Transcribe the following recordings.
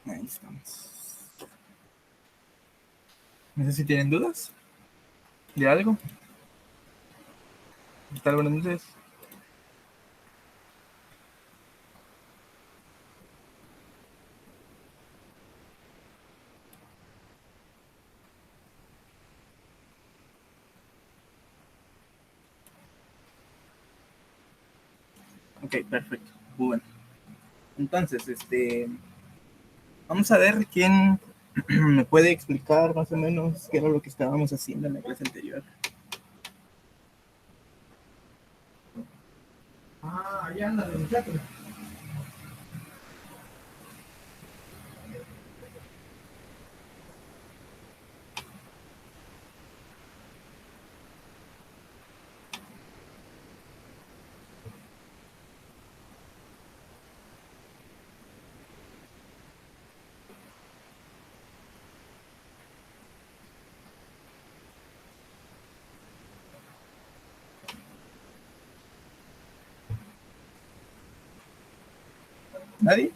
Ahí estamos. No sé si tienen dudas de algo. ¿Qué tal? Buenas noches. Ok, perfecto. Bueno, entonces, vamos a ver quién me puede explicar más o menos qué era lo que estábamos haciendo en la clase anterior. Ah, ya anda en el teatro. ¿Nadie?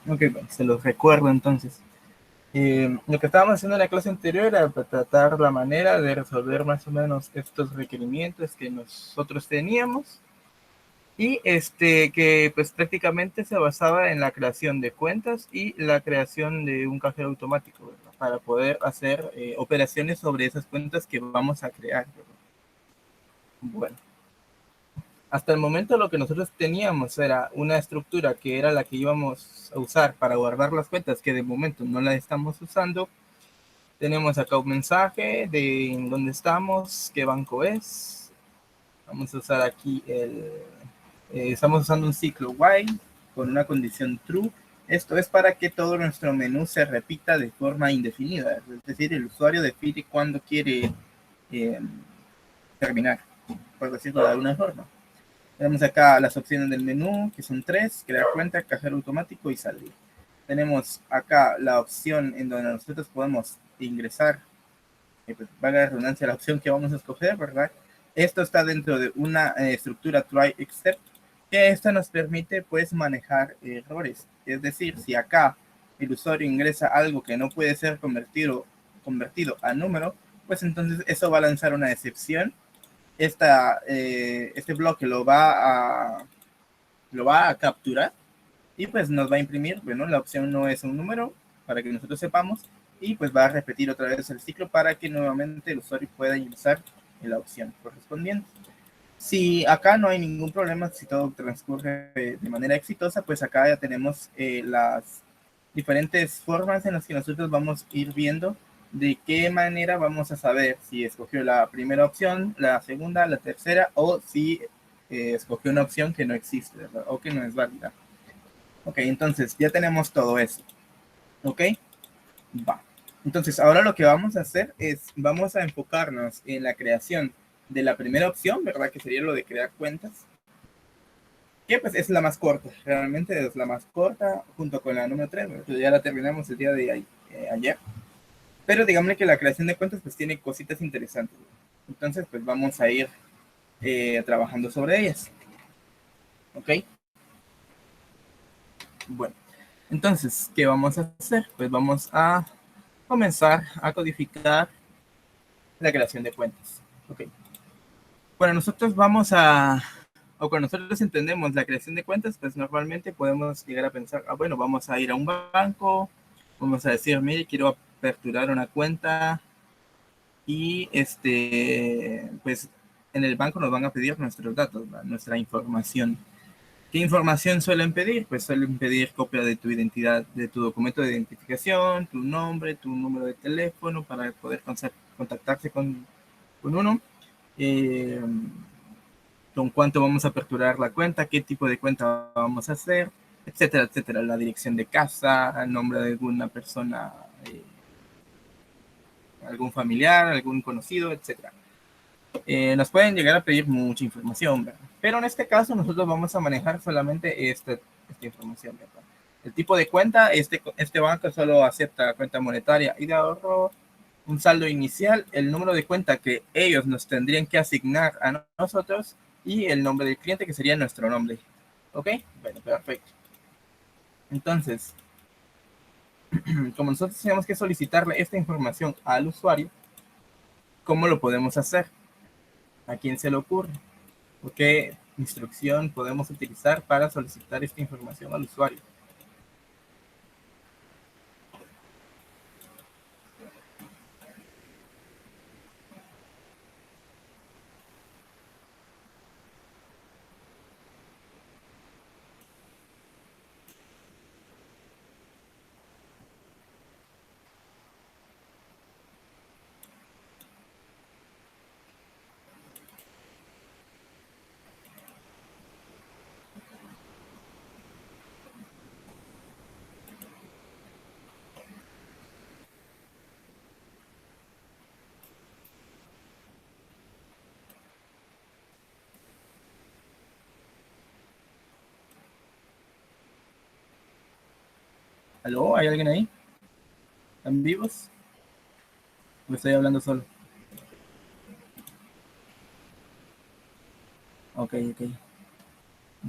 Ok, bueno, se los recuerdo entonces. Lo que estábamos haciendo en la clase anterior era tratar la manera de resolver más o menos estos requerimientos que nosotros teníamos y que pues prácticamente se basaba en la creación de cuentas y la creación de un cajero automático, ¿verdad? Para poder hacer operaciones sobre esas cuentas que vamos a crear, ¿verdad? Bueno, hasta el momento lo que nosotros teníamos era una estructura que era la que íbamos a usar para guardar las cuentas, que de momento no la estamos usando. Tenemos acá un mensaje de dónde estamos, qué banco es. Vamos a usar aquí estamos usando un ciclo while con una condición true. Esto es para que todo nuestro menú se repita de forma indefinida. Es decir, el usuario define cuándo quiere eh, terminar, por decirlo de alguna forma. Tenemos acá las opciones del menú, que son 3: crear cuenta, cajero automático y salir. Tenemos acá la opción en donde nosotros podemos ingresar, pues, valga la redundancia, la opción que vamos a escoger, ¿verdad? Esto está dentro de una estructura try except, que esta nos permite pues manejar errores. Es decir, si acá el usuario ingresa algo que no puede ser convertido a número, pues entonces eso va a lanzar una excepción. Este bloque lo va a capturar y pues nos va a imprimir, bueno, la opción no es un número para que nosotros sepamos, y pues va a repetir otra vez el ciclo para que nuevamente el usuario pueda ingresar en la opción correspondiente. Si acá no hay ningún problema, si todo transcurre de manera exitosa, pues acá ya tenemos las diferentes formas en las que nosotros vamos a ir viendo de qué manera vamos a saber si escogió la primera opción, la segunda, la tercera, o si escogió una opción que no existe, ¿verdad? O que no es válida. Ok, entonces ya tenemos todo eso. Ok, va. Entonces ahora lo que vamos a hacer es, vamos a enfocarnos en la creación de la primera opción, ¿verdad? Que sería lo de crear cuentas. Que pues es la más corta, realmente es la más corta, junto con la número 3, ¿verdad? Ya la terminamos el día de ayer. Pero digámosle que la creación de cuentas pues tiene cositas interesantes. Entonces pues vamos a ir trabajando sobre ellas. Ok. Bueno, entonces, ¿qué vamos a hacer? Pues vamos a comenzar a codificar la creación de cuentas. Ok. Bueno, nosotros o cuando nosotros entendemos la creación de cuentas, pues normalmente podemos llegar a pensar, bueno, vamos a ir a un banco, vamos a decir, mire, quiero aperturar una cuenta y pues en el banco nos van a pedir nuestros datos, nuestra información. ¿Qué información suelen pedir? Pues suelen pedir copia de tu identidad, de tu documento de identificación, tu nombre, tu número de teléfono para poder contactarse con uno. Eh, con cuánto vamos a aperturar la cuenta, qué tipo de cuenta vamos a hacer, etcétera, etcétera. La dirección de casa, el nombre de alguna persona, algún familiar, algún conocido, etcétera. Nos pueden llegar a pedir mucha información, ¿verdad? Pero en este caso nosotros vamos a manejar solamente esta información, ¿verdad? El tipo de cuenta, este banco solo acepta cuenta monetaria y de ahorro, un saldo inicial, el número de cuenta que ellos nos tendrían que asignar a nosotros y el nombre del cliente que sería nuestro nombre. ¿Ok? Bueno, perfecto. Entonces, como nosotros tenemos que solicitarle esta información al usuario, ¿cómo lo podemos hacer? ¿A quién se le ocurre? ¿O qué instrucción podemos utilizar para solicitar esta información al usuario? ¿Aló? ¿Hay alguien ahí? ¿Están vivos? ¿O estoy hablando solo? Ok, ok.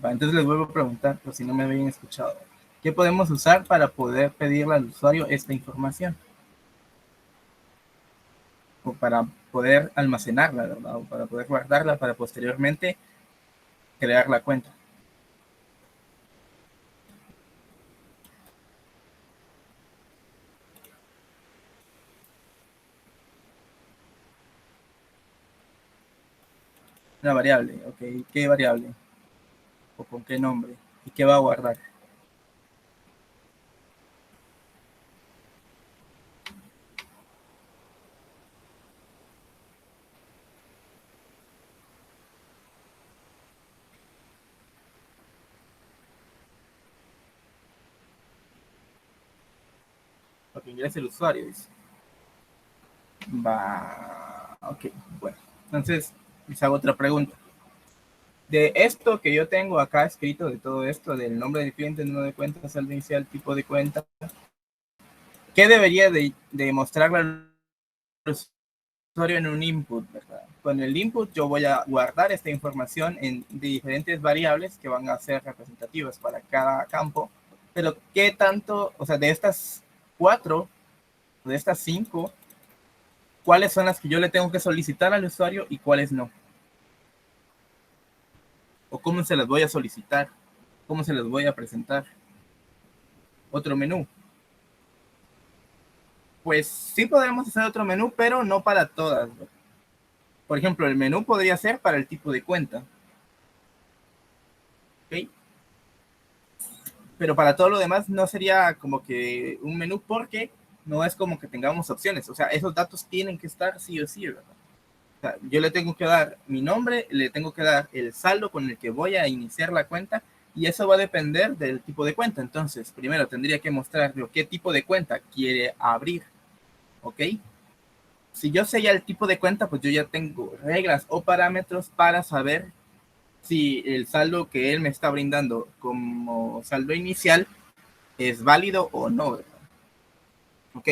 Va, entonces les vuelvo a preguntar, por si no me habían escuchado. ¿Qué podemos usar para poder pedirle al usuario esta información? O para poder almacenarla, ¿verdad? O para poder guardarla para posteriormente crear la cuenta. Una variable, ok. ¿Qué variable? ¿O con qué nombre? ¿Y qué va a guardar? Lo que ingresa el usuario, dice. Va, ok, bueno. Entonces, les hago otra pregunta. De esto que yo tengo acá escrito, de todo esto, del nombre del cliente, número de cuenta, saldo inicial, tipo de cuenta, ¿qué debería de mostrarle al usuario en un input, ¿verdad? Con el input yo voy a guardar esta información en diferentes variables que van a ser representativas para cada campo, pero ¿qué tanto, o sea, de estas cuatro, de estas cinco, cuáles son las que yo le tengo que solicitar al usuario y cuáles no? ¿O cómo se las voy a solicitar? ¿Cómo se las voy a presentar? Otro menú. Pues sí podemos hacer otro menú, pero no para todas, ¿verdad? Por ejemplo, el menú podría ser para el tipo de cuenta, ¿ok? Pero para todo lo demás no sería como que un menú porque no es como que tengamos opciones. O sea, esos datos tienen que estar sí o sí, ¿verdad? O sea, yo le tengo que dar mi nombre, le tengo que dar el saldo con el que voy a iniciar la cuenta y eso va a depender del tipo de cuenta. Entonces, primero tendría que mostrarle qué tipo de cuenta quiere abrir, ¿ok? Si yo sé ya el tipo de cuenta, pues yo ya tengo reglas o parámetros para saber si el saldo que él me está brindando como saldo inicial es válido o no, ¿verdad? ¿Ok?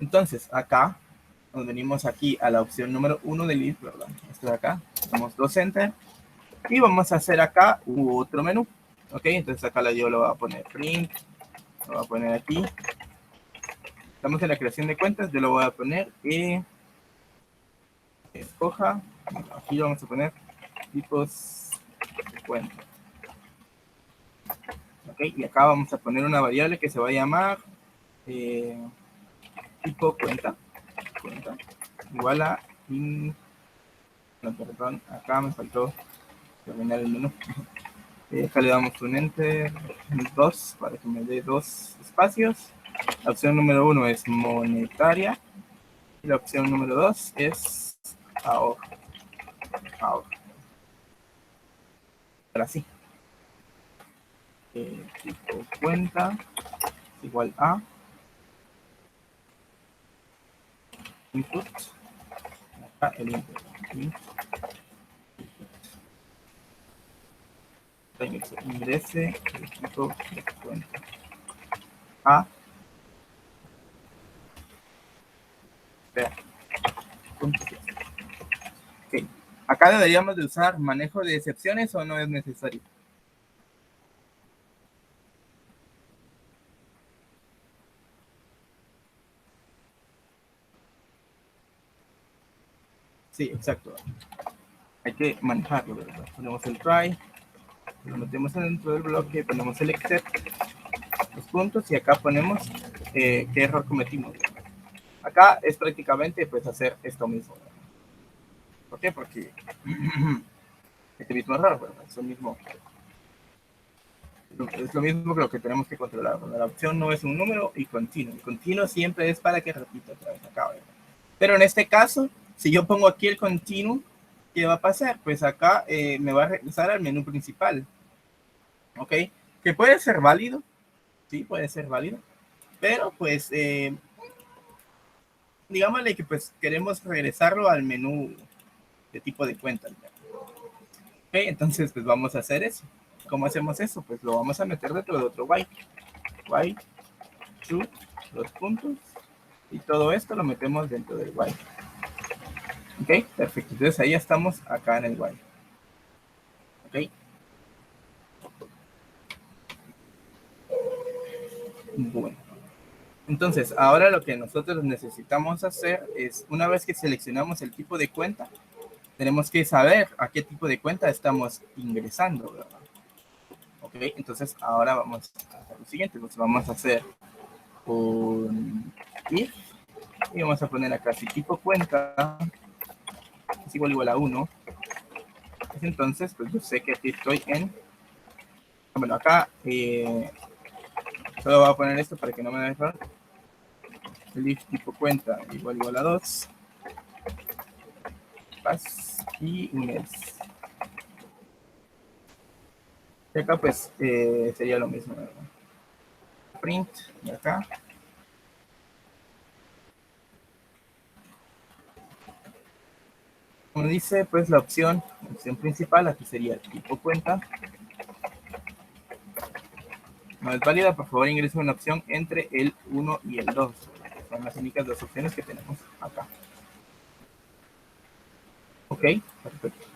Entonces, acá, nos venimos aquí a la opción número uno del list, ¿verdad? Esto de acá, damos dos enter y vamos a hacer acá otro menú. ¿Ok? Entonces acá yo lo voy a poner print, lo voy a poner aquí. Estamos en la creación de cuentas, yo lo voy a poner y escoja, aquí lo vamos a poner tipos de cuenta. ¿Ok? Y acá vamos a poner una variable que se va a llamar eh, tipo cuenta, igual a no, perdón, acá me faltó terminar el menú. Acá le damos un enter, dos, para que me dé dos espacios. La opción número uno es monetaria y la opción número dos es ahorro. Ahorro. Ahora sí. Tipo cuenta igual a input. Acá el input. Ingrese el tipo de cuenta A. Ok. Acá deberíamos de usar manejo de excepciones o no es necesario. Sí, exacto. Hay que manejarlo, ¿verdad? Ponemos el try, lo metemos dentro del bloque, ponemos el except, los puntos, y acá ponemos qué error cometimos, ¿verdad? Acá es prácticamente pues hacer esto mismo, ¿verdad? ¿Por qué? Porque este mismo error, ¿verdad? Es lo mismo que lo que tenemos que controlar, ¿verdad? La opción no es un número y continuo. El continuo siempre es para que repita otra vez acá, ¿verdad? Pero en este caso, si yo pongo aquí el continuo, ¿qué va a pasar? Pues acá me va a regresar al menú principal, ¿ok? Que puede ser válido, sí, puede ser válido, pero pues digámosle que pues queremos regresarlo al menú de tipo de cuenta, ¿verdad? Ok, entonces pues vamos a hacer eso. ¿Cómo hacemos eso? Pues lo vamos a meter dentro de otro while. While, true, dos puntos, y todo esto lo metemos dentro del while. Ok, perfecto. Entonces ahí estamos acá en el while. Ok. Bueno. Entonces, ahora lo que nosotros necesitamos hacer es, una vez que seleccionamos el tipo de cuenta, tenemos que saber a qué tipo de cuenta estamos ingresando, ¿verdad? Ok, entonces ahora vamos a hacer lo siguiente, pues vamos a hacer un if y vamos a poner acá si tipo cuenta es igual a 1, pues entonces pues yo sé que aquí estoy en, bueno, acá solo voy a poner esto para que no me dé error, el if tipo cuenta igual a 2, y un else. Y acá pues sería lo mismo, ¿verdad? Print de acá. Como dice, pues la opción principal, aquí sería el tipo cuenta. No es válida, por favor ingrese una opción entre el 1 y el 2. Son las únicas dos opciones que tenemos acá. Ok, perfecto.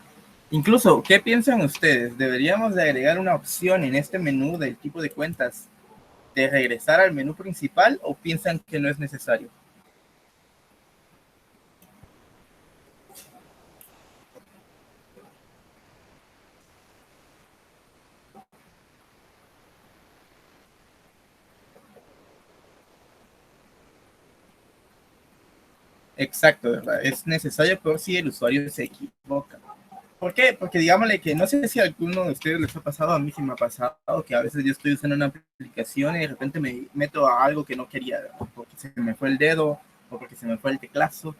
Incluso, ¿qué piensan ustedes? ¿Deberíamos de agregar una opción en este menú del tipo de cuentas de regresar al menú principal o piensan que no es necesario? Exacto, ¿verdad? Es necesario por si el usuario se equivoca. ¿Por qué? Porque digámosle que no sé si a alguno de ustedes les ha pasado, a mí sí me ha pasado, que a veces yo estoy usando una aplicación y de repente me meto a algo que no quería, porque se me fue el dedo o porque se me fue el teclazo,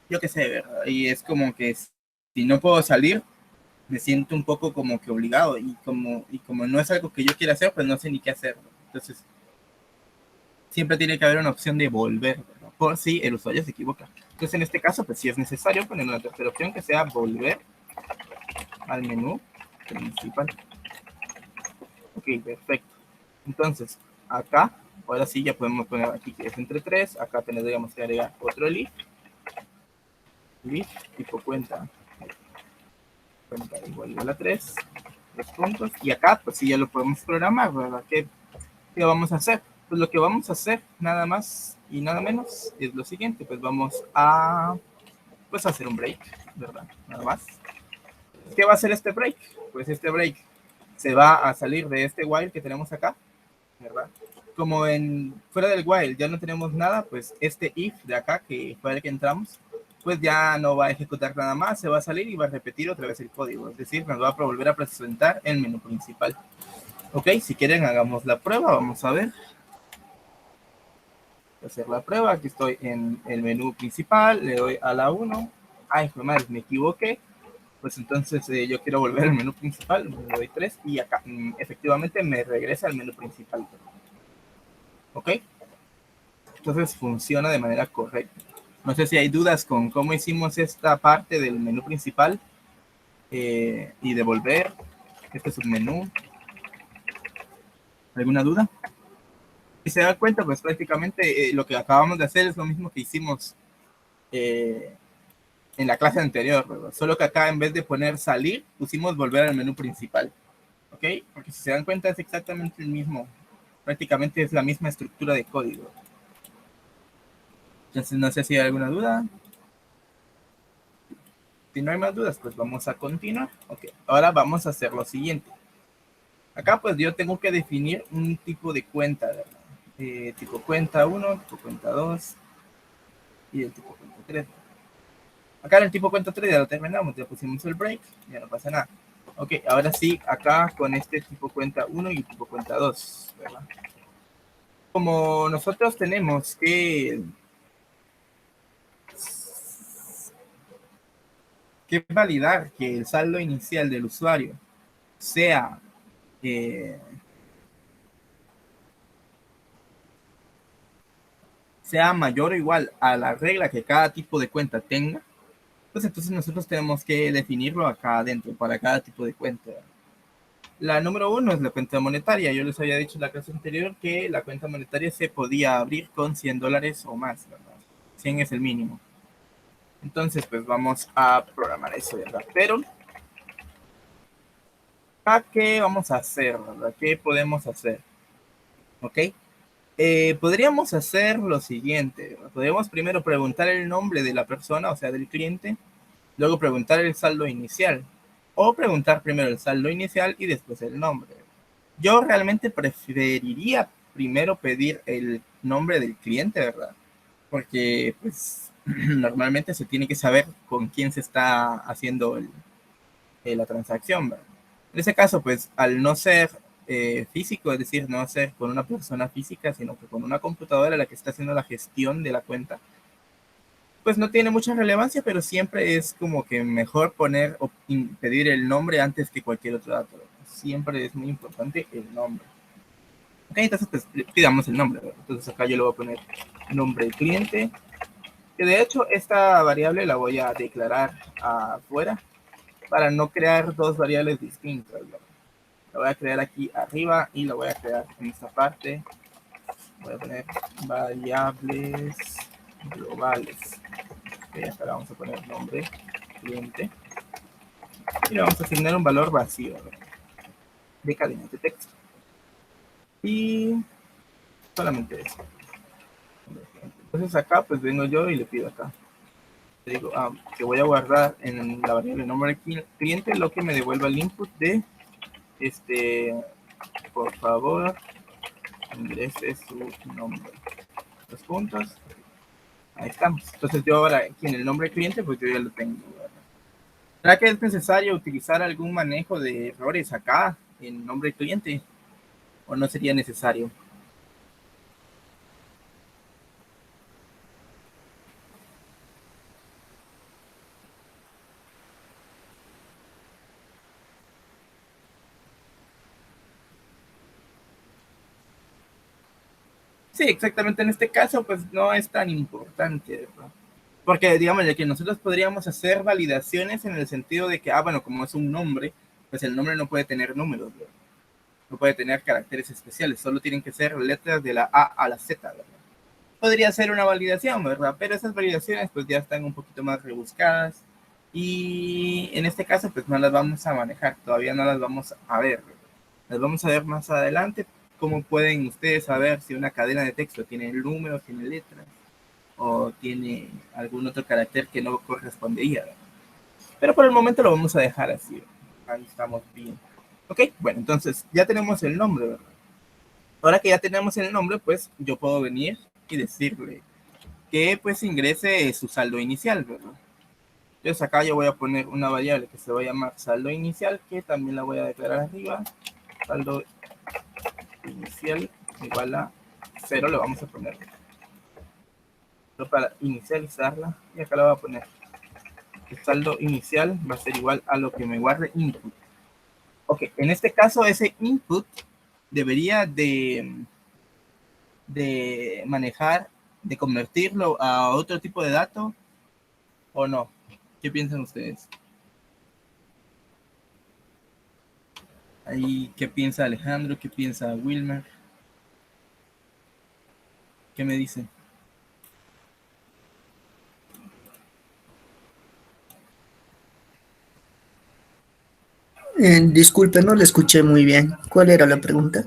yo qué sé, ¿verdad? Y es como que si no puedo salir, me siento un poco como que obligado y como no es algo que yo quiera hacer, pues no sé ni qué hacer, ¿no? Entonces, siempre tiene que haber una opción de volver, ¿verdad? Por si el usuario se equivoca. Entonces, en este caso, pues sí es necesario poner una tercera opción que sea volver al menú principal. Ok, perfecto. Entonces, acá, ahora sí ya podemos poner aquí que es entre 3. Acá tendríamos que agregar otro list. List tipo cuenta igual a 3. 3 puntos. Y acá, pues sí ya lo podemos programar, ¿verdad? ¿Qué vamos a hacer? Pues lo que vamos a hacer, nada más y nada menos, es lo siguiente. Pues vamos a pues hacer un break, ¿verdad? Nada más. ¿Qué va a hacer este break? Pues este break se va a salir de este while que tenemos acá, ¿verdad? Como fuera del while ya no tenemos nada, pues este if de acá, que fue el que entramos, pues ya no va a ejecutar nada más, se va a salir y va a repetir otra vez el código, es decir, nos va a volver a presentar el menú principal. Ok, si quieren hagamos la prueba, vamos a ver. Voy a hacer la prueba, aquí estoy en el menú principal, le doy a la 1, ay, madre, me equivoqué, pues entonces yo quiero volver al menú principal, le doy 3 y acá efectivamente me regresa al menú principal. ¿Ok? Entonces funciona de manera correcta. No sé si hay dudas con cómo hicimos esta parte del menú principal y de volver este submenú. ¿Alguna duda? Si se da cuenta, pues prácticamente lo que acabamos de hacer es lo mismo que hicimos eh, en la clase anterior, ¿verdad? Solo que acá en vez de poner salir, pusimos volver al menú principal, ¿ok? Porque si se dan cuenta es exactamente el mismo, prácticamente es la misma estructura de código. Entonces no sé si hay alguna duda. Si no hay más dudas, pues vamos a continuar. Ok, ahora vamos a hacer lo siguiente. Acá pues yo tengo que definir un tipo de cuenta, ¿verdad? Tipo cuenta 1, tipo cuenta 2 y el tipo cuenta 3. Acá en el tipo cuenta 3 ya lo terminamos, ya pusimos el break, ya no pasa nada. Ok, ahora sí, acá con este tipo cuenta 1 y tipo cuenta 2, ¿verdad? Como nosotros tenemos que validar que el saldo inicial del usuario sea eh, sea mayor o igual a la regla que cada tipo de cuenta tenga, pues entonces nosotros tenemos que definirlo acá adentro para cada tipo de cuenta. La número uno es la cuenta monetaria. Yo les había dicho en la clase anterior que la cuenta monetaria se podía abrir con $100 o más, ¿verdad? 100 es el mínimo. Entonces, pues vamos a programar eso, ¿verdad? Pero, ¿a qué vamos a hacer, verdad? ¿Qué podemos hacer? ¿Ok? Podríamos hacer lo siguiente. Podríamos primero preguntar el nombre de la persona, o sea, del cliente, luego preguntar el saldo inicial. O preguntar primero el saldo inicial y después el nombre. Yo realmente preferiría primero pedir el nombre del cliente, ¿verdad? Porque pues normalmente se tiene que saber con quién se está haciendo la transacción, ¿verdad? En ese caso, pues al no ser físico, es decir, no ser con una persona física, sino que con una computadora la que está haciendo la gestión de la cuenta, pues no tiene mucha relevancia, pero siempre es como que mejor poner o pedir el nombre antes que cualquier otro dato. Siempre es muy importante el nombre. Ok, entonces pues pidamos el nombre, ¿verdad? Entonces acá yo le voy a poner nombre del cliente, que de hecho esta variable la voy a declarar afuera para no crear dos variables distintas, ¿verdad? La voy a crear aquí arriba y la voy a crear en esta parte. Voy a poner variables globales. Ok, acá le vamos a poner nombre cliente y le vamos a asignar un valor vacío, ¿verdad? De cadena de texto. Y solamente eso. Entonces acá pues vengo yo y le pido acá. Le digo que voy a guardar en la variable nombre cliente lo que me devuelva el input de por favor ingrese su nombre. Los puntos. Ahí estamos. Entonces yo ahora aquí en el nombre cliente pues yo ya lo tengo. ¿Será que es necesario utilizar algún manejo de errores acá en nombre cliente? ¿O no sería necesario? Sí, exactamente. En este caso, pues no es tan importante, ¿verdad? Porque, digamos, de que nosotros podríamos hacer validaciones en el sentido de que, bueno, como es un nombre, pues el nombre no puede tener números, ¿verdad? No puede tener caracteres especiales, solo tienen que ser letras de la A a la Z, ¿verdad? Podría ser una validación, ¿verdad? Pero esas validaciones pues ya están un poquito más rebuscadas y en este caso pues no las vamos a manejar, todavía no las vamos a ver, ¿verdad? Las vamos a ver más adelante. ¿Cómo pueden ustedes saber si una cadena de texto tiene números, tiene letras o tiene algún otro carácter que no correspondería? Pero por el momento lo vamos a dejar así. Ahí estamos bien. Ok, bueno, entonces ya tenemos el nombre, ¿verdad? Ahora que ya tenemos el nombre, pues yo puedo venir y decirle que pues ingrese su saldo inicial, ¿verdad? Entonces acá yo voy a poner una variable que se va a llamar saldo inicial, que también la voy a declarar arriba. Saldo inicial igual a 0 le vamos a poner para inicializarla y acá le voy a poner el saldo inicial va a ser igual a lo que me guarde input. Ok, en este caso ese input debería de manejar, de convertirlo a otro tipo de dato o no. ¿Qué piensan ustedes? Ahí, ¿qué piensa Alejandro? ¿Qué piensa Wilmer? ¿Qué me dicen? Disculpe, no le escuché muy bien. ¿Cuál era la pregunta?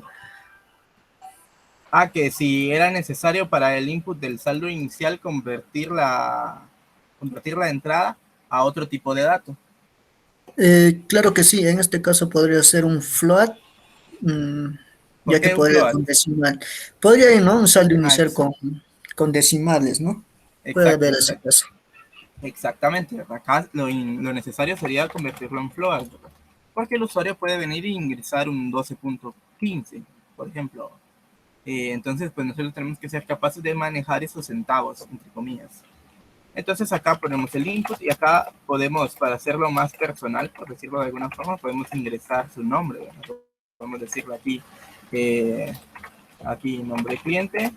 Que si era necesario para el input del saldo inicial convertir la entrada a otro tipo de dato. Claro que sí, en este caso podría ser un float, mm, ¿Por ya que qué un podría ir float? con decimal. Podría ir, ¿no? Un saldo inicial Exacto. con decimales, ¿no? Puede Exacto, haber ese exacto. caso. Exactamente. Acá lo necesario sería convertirlo en float, ¿verdad? Porque el usuario puede venir e ingresar un 12.15, por ejemplo. Entonces, pues nosotros tenemos que ser capaces de manejar esos centavos, entre comillas. Entonces acá ponemos el input y acá podemos, para hacerlo más personal, por decirlo de alguna forma, podemos ingresar su nombre, ¿verdad? Podemos decirlo aquí, eh, aquí nombre cliente,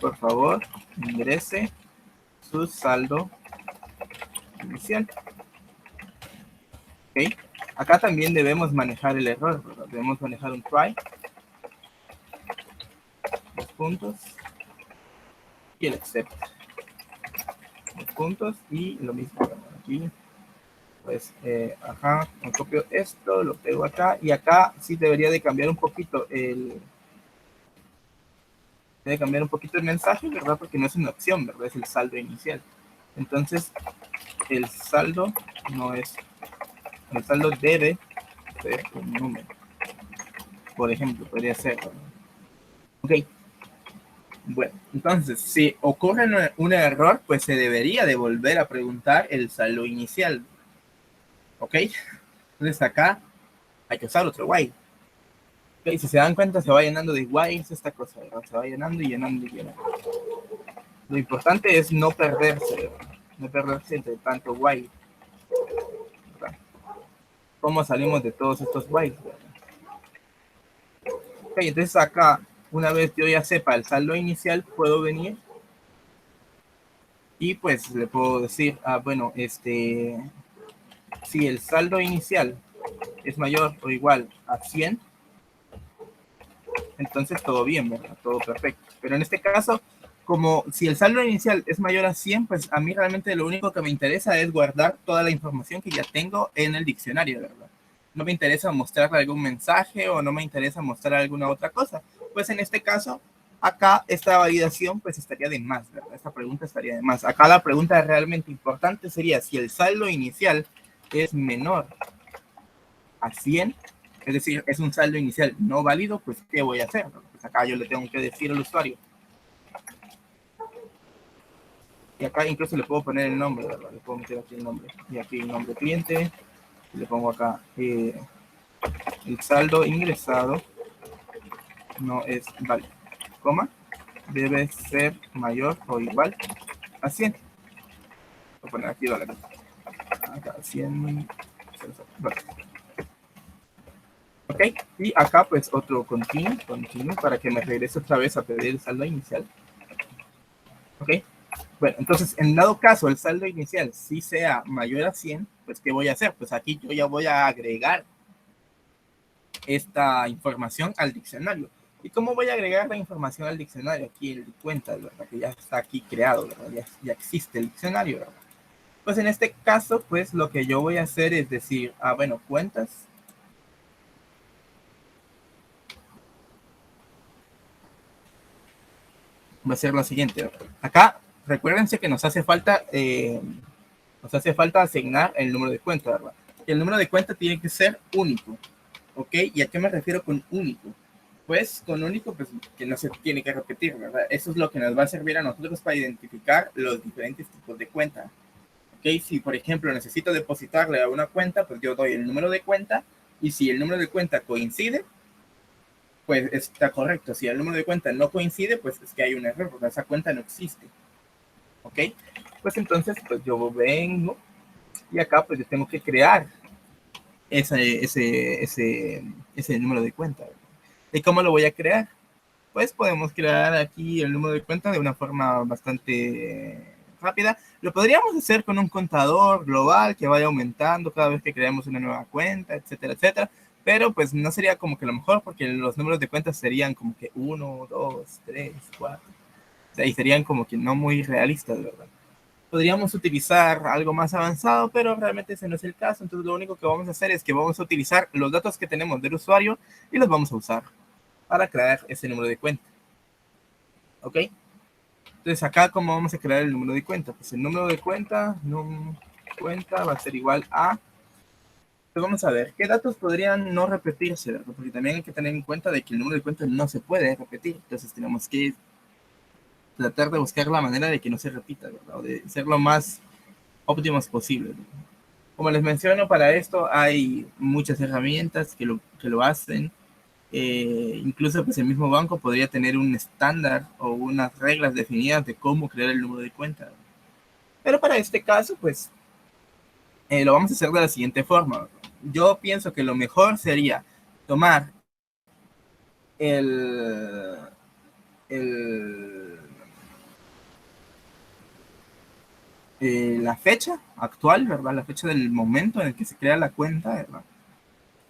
por favor, ingrese su saldo inicial. ¿Okay? Acá también debemos manejar el error, ¿verdad? Debemos manejar un try, dos puntos, y el accept, dos puntos, y lo mismo, ¿verdad? Aquí pues, ajá, me copio esto, lo pego acá, y acá sí debería de cambiar un poquito el mensaje, ¿verdad? Porque no es una opción, ¿verdad? Es el saldo inicial. Entonces, el saldo no es, el saldo debe ser un número. Por ejemplo, podría ser, ¿verdad? Ok, bueno, entonces, si ocurre un error, pues se debería de volver a preguntar el saldo inicial, ¿ok? Entonces acá hay que usar otro while. Okay, si se dan cuenta, se va llenando de whiles esta cosa, ¿verdad? Se va llenando y llenando y llenando. Lo importante es no perderse, ¿verdad? No perderse entre tanto while, ¿verdad? ¿Cómo salimos de todos estos whiles? Okay, entonces acá, una vez yo ya sepa el saldo inicial, puedo venir y pues le puedo decir, bueno, si el saldo inicial es mayor o igual a 100, entonces todo bien, ¿verdad? Todo perfecto. Pero en este caso, como si el saldo inicial es mayor a 100, pues a mí realmente lo único que me interesa es guardar toda la información que ya tengo en el diccionario, ¿verdad? No me interesa mostrar algún mensaje o no me interesa mostrar alguna otra cosa. Pues en este caso, acá esta validación pues estaría de más, ¿verdad? Esta pregunta estaría de más. Acá la pregunta realmente importante sería si el saldo inicial es menor a 100, es decir, es un saldo inicial no válido, pues ¿qué voy a hacer? Pues acá yo le tengo que decir al usuario. Y acá incluso le puedo poner el nombre, ¿verdad? Le puedo meter aquí el nombre. Y aquí el nombre cliente. Y le pongo acá el saldo ingresado no es válido. Coma. Debe ser mayor o igual a 100. Voy a poner aquí dólares. Acá 100. Vale. Ok. Y acá pues otro continuo para que me regrese otra vez a pedir el saldo inicial. Ok. Bueno, entonces, en dado caso el saldo inicial sí sea mayor a 100, pues ¿qué voy a hacer? Pues aquí yo ya voy a agregar esta información al diccionario. ¿Y cómo voy a agregar la información al diccionario? Aquí en cuenta, ¿verdad? Que ya está aquí creado, ¿verdad? Ya existe el diccionario, ¿verdad? Pues en este caso, pues lo que yo voy a hacer es decir, bueno, cuentas. Va a ser lo siguiente. Acá, recuérdense que nos hace falta asignar el número de cuenta, ¿verdad? Y el número de cuenta tiene que ser único. ¿Ok? ¿Y a qué me refiero con único? Pues con único, pues que no se tiene que repetir, ¿verdad? Eso es lo que nos va a servir a nosotros para identificar los diferentes tipos de cuenta. ¿Ok? Si, por ejemplo, necesito depositarle a una cuenta, pues yo doy el número de cuenta y si el número de cuenta coincide, pues está correcto. Si el número de cuenta no coincide, pues es que hay un error, porque esa cuenta no existe. ¿Ok? Pues entonces, pues yo vengo y acá pues yo tengo que crear ese número de cuenta. ¿Y cómo lo voy a crear? Pues podemos crear aquí el número de cuenta de una forma bastante rápida. Lo podríamos hacer con un contador global que vaya aumentando cada vez que creamos una nueva cuenta, etcétera, etcétera. pero pues no sería como que lo mejor, porque los números de cuenta serían como que 1, 2, 3, 4, o sea, y serían como que no muy realistas, ¿verdad? Podríamos utilizar algo más avanzado, pero realmente ese no es el caso. Entonces lo único que vamos a hacer es que vamos a utilizar los datos que tenemos del usuario y los vamos a usar para crear ese número de cuenta. ¿Ok? Entonces acá, ¿cómo vamos a crear el número de cuenta? Pues el número de cuenta, cuenta va a ser igual a... Pues vamos a ver, ¿qué datos podrían no repetirse? ¿Verdad? Porque también hay que tener en cuenta de que el número de cuenta no se puede repetir. Entonces tenemos que tratar de buscar la manera de que no se repita, ¿verdad? O de ser lo más óptimos posible, ¿verdad? Como les menciono, para esto hay muchas herramientas que lo hacen. Incluso pues el mismo banco podría tener un estándar o unas reglas definidas de cómo crear el número de cuenta. Pero para este caso, pues lo vamos a hacer de la siguiente forma. Yo pienso que lo mejor sería tomar el, el, la fecha actual, ¿verdad? La fecha del momento en el que se crea la cuenta, ¿verdad?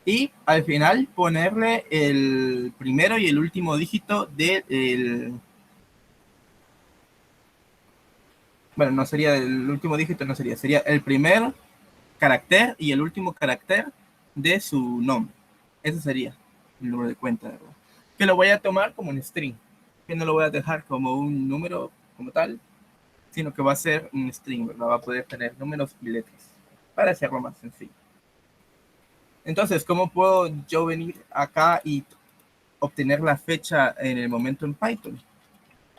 Y al final ponerle el primero y el último dígito del... Bueno, no sería el último dígito, no sería. Sería el primer carácter y el último carácter de su nombre. Ese sería el número de cuenta, ¿verdad? Que lo voy a tomar como un string. Que no lo voy a dejar como un número como tal, sino que va a ser un string, ¿verdad? Va a poder tener números y letras para hacerlo más sencillo. Entonces, ¿cómo puedo yo venir acá y obtener la fecha en el momento en Python?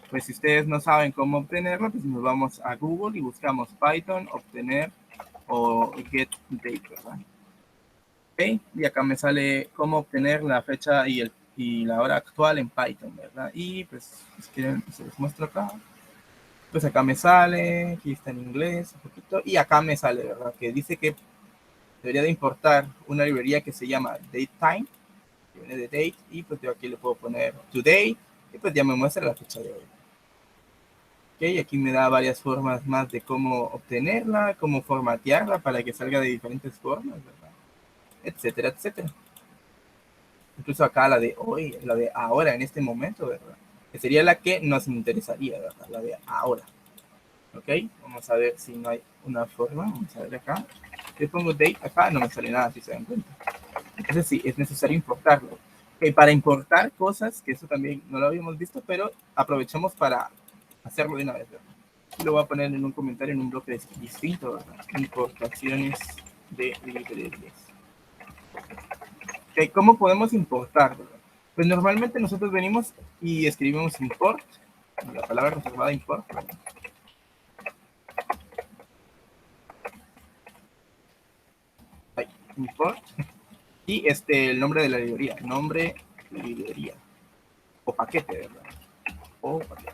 Pues si ustedes no saben cómo obtenerlo, pues nos vamos a Google y buscamos Python, obtener o get date, ¿verdad? Ok, y acá me sale cómo obtener la fecha y la hora actual en Python, ¿verdad? Y pues, si quieren, se los muestro acá. Pues acá me sale, aquí está en inglés un poquito, y acá me sale, ¿verdad? Que dice que debería de importar una librería que se llama DateTime, que viene de date, y pues yo aquí le puedo poner today, y pues ya me muestra la fecha de hoy. Ok, aquí me da varias formas más de cómo obtenerla, cómo formatearla para que salga de diferentes formas, ¿verdad? Etcétera, etcétera. Incluso acá la de hoy, la de ahora, en este momento, ¿verdad? Que sería la que nos interesaría, ¿verdad? La de ahora. Ok, vamos a ver si no hay una forma. Vamos a ver acá. Si pongo date acá, no me sale nada, si se dan cuenta. Entonces sí, es necesario importarlo. Okay, para importar cosas, que eso también no lo habíamos visto, pero aprovechamos para hacerlo de una vez, ¿verdad? Lo voy a poner en un comentario en un bloque distinto, ¿verdad? Importaciones de librerías. Okay, ¿cómo podemos importar, verdad? Pues normalmente nosotros venimos y escribimos import, la palabra reservada import, ¿verdad? Ahí, import, y el nombre de la librería, nombre librería, o paquete, ¿verdad? O paquete.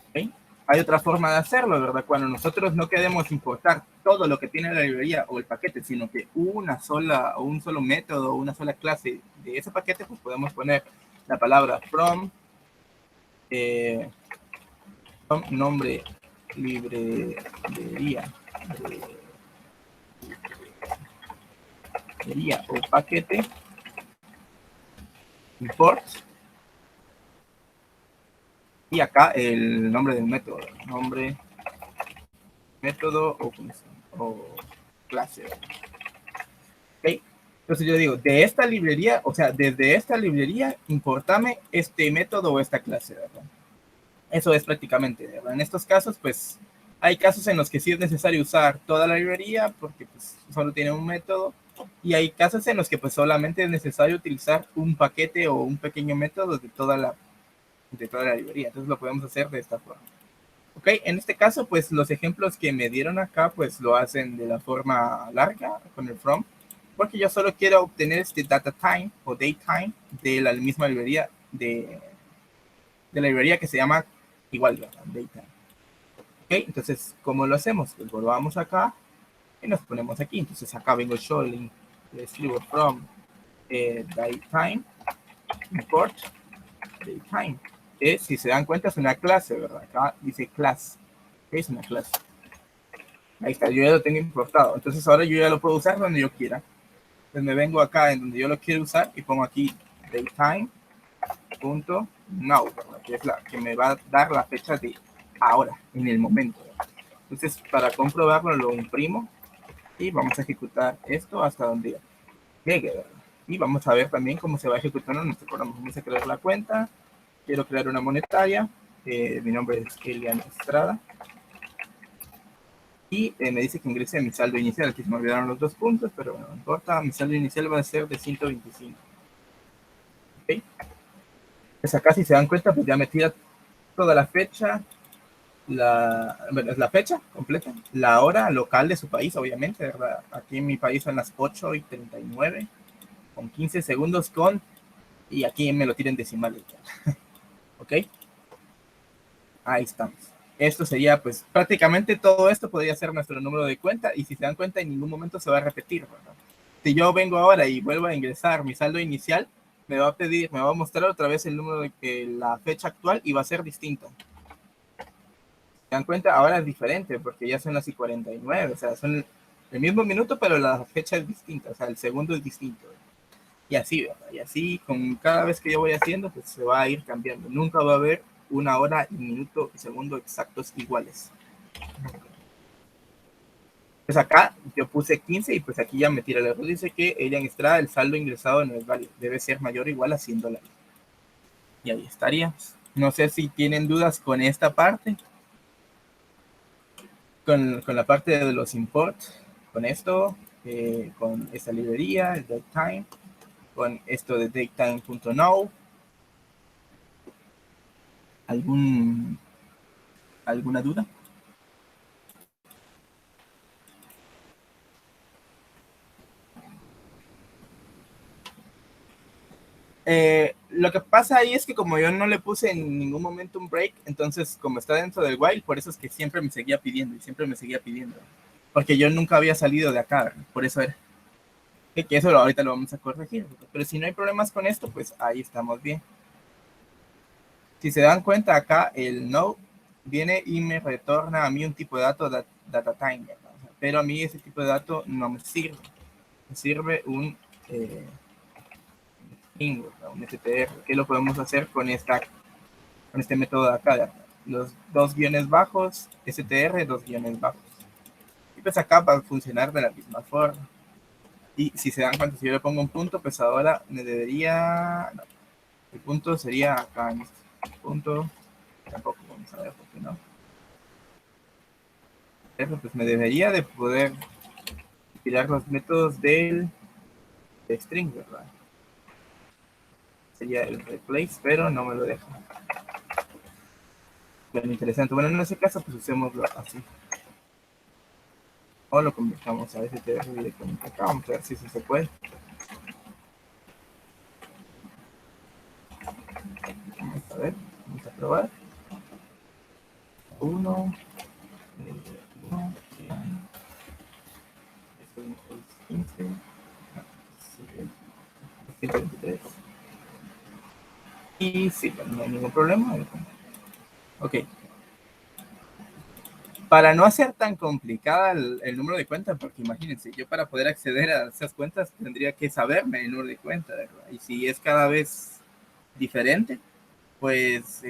¿Okay? Hay otra forma de hacerlo, ¿verdad? Cuando nosotros no queremos importar todo lo que tiene la librería o el paquete, sino que un solo método, una sola clase de ese paquete, pues podemos poner la palabra from nombre librería o paquete import y acá el nombre del método, nombre método o clase. ¿Okay? Entonces yo digo, de esta librería, o sea, desde esta librería, importame este método o esta clase, ¿verdad? Eso es prácticamente, ¿verdad? En estos casos, pues, hay casos en los que sí es necesario usar toda la librería porque pues, solo tiene un método, y hay casos en los que pues solamente es necesario utilizar un paquete o un pequeño método de toda la librería. Entonces lo podemos hacer de esta forma. Ok, en este caso, pues los ejemplos que me dieron acá, pues lo hacen de la forma larga con el from, porque yo solo quiero obtener este data time o date time de la misma librería de la librería que se llama igual, ¿verdad? Date time. Ok, entonces, ¿cómo lo hacemos? Pues volvamos acá y nos ponemos aquí. Entonces acá vengo yo, le escribo from date time, import date time. Si se dan cuenta es una clase, ¿verdad? Acá dice class. Es una clase. Ahí está, yo ya lo tengo importado. Entonces ahora yo ya lo puedo usar donde yo quiera. pues me vengo acá en donde yo lo quiero usar y pongo aquí datetime.now, que es la que me va a dar la fecha de ahora, en el momento. Entonces, para comprobarlo, lo imprimo y vamos a ejecutar esto hasta donde llegue, ¿verdad? Y vamos a ver también cómo se va ejecutando nuestro programa. Vamos a crear la cuenta. Quiero crear una monetaria. Mi nombre es Elian Estrada. Y me dice que ingrese mi saldo inicial. Aquí se me olvidaron los 2 puntos, pero bueno, no importa. Mi saldo inicial va a ser de 125. ¿Okay? Pues acá, si se dan cuenta, pues ya me tira toda la fecha, la fecha completa, la hora local de su país, obviamente, ¿verdad? Aquí en mi país son las 8:39, con 15 segundos y aquí me lo tiren decimales. ¿Ok? Ahí estamos. Esto sería, pues, prácticamente todo esto podría ser nuestro número de cuenta, y si se dan cuenta, en ningún momento se va a repetir, ¿verdad? Si yo vengo ahora y vuelvo a ingresar mi saldo inicial, me va a mostrar otra vez el número de la fecha actual y va a ser distinto. Se dan cuenta, ahora es diferente porque ya son las 49, o sea, son el mismo minuto, pero la fecha es distinta, o sea, el segundo es distinto. Y así, ¿verdad? Y así, con cada vez que yo voy haciendo, pues se va a ir cambiando. Nunca va a haber una hora y minuto y segundo exactos iguales. Pues acá yo puse 15 y pues aquí ya me tira el error. Dice que Elian Estrada, el saldo ingresado no es válido. Debe ser mayor o igual a $100. Y ahí estaríamos. No sé si tienen dudas con esta parte. Con la parte de los imports. Con esto. Con esta librería, el datetime. Con esto de datetime.now. ¿Alguna duda? Lo que pasa ahí es que como yo no le puse en ningún momento un break, entonces como está dentro del while, por eso es que siempre me seguía pidiendo y siempre me seguía pidiendo. Porque yo nunca había salido de acá, por eso era. Que eso ahorita lo vamos a corregir. Pero si no hay problemas con esto, pues ahí estamos bien. Si se dan cuenta acá, el no viene y me retorna a mí un tipo de dato data time, ¿verdad? Pero a mí ese tipo de dato no me sirve. Me sirve un str, que lo podemos hacer con este método de acá, los 2 guiones bajos, str, 2 guiones bajos. Y pues acá va a funcionar de la misma forma. Y si se dan cuenta, si yo le pongo un punto, pues ahora me debería, no, el punto sería acá en este punto, tampoco vamos a ver por qué no. Eso pues me debería de poder tirar los métodos de string, ¿verdad? Sería el replace, pero no me lo deja. Bueno, interesante. Bueno, en ese caso, pues usémoslo así. O lo convirtamos a str directamente acá. Vamos a ver si eso se puede. Vamos a ver, vamos a probar. 1, 15, 123. Y sí, no hay ningún problema. Ok. Para no hacer tan complicada el número de cuenta, porque imagínense, yo para poder acceder a esas cuentas tendría que saberme el número de cuenta, ¿verdad? Y si es cada vez diferente, pues,